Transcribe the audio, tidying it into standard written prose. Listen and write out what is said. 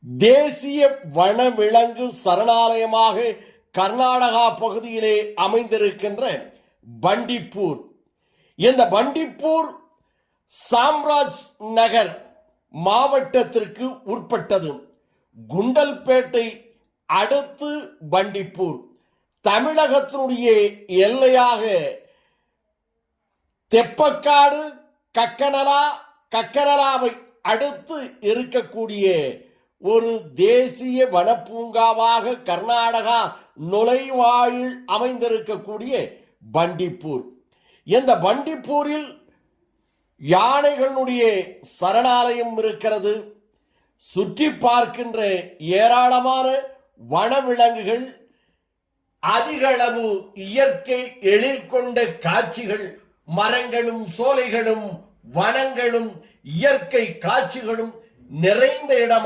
தேசிய வனவிலங்கு சரணாலயமாக கர்நாடகா பகுதியிலே அமைந்திருக்கின்ற பண்டிப்பூர். இந்த பண்டிப்பூர் சாம்ராஜ் நகர் மாவட்டத்திற்கு உட்பட்டது. குண்டல்பேட்டை அடுத்து பண்டிப்பூர். தமிழகத்தினுடைய எல்லையாக தெப்பக்காடு, கக்கனலாவை அடுத்து இருக்கக்கூடிய ஒரு தேசிய வனப்பூங்காவாக கர்நாடகா நுழைவாயில் அமைந்திருக்கக்கூடிய பண்டிப்பூர். இந்த பண்டிப்பூரில் யானைகளுடைய சரணாலயம் இருக்கிறது. சுற்றி பார்க்கின்ற ஏராளமான வனவிலங்குகள், அதிகளவு இயற்கை எழில் கொண்ட காட்சிகள், மரங்களும் சோலைகளும் வனங்களும் இயற்கை காட்சிகளும் நிறைந்த இடம்.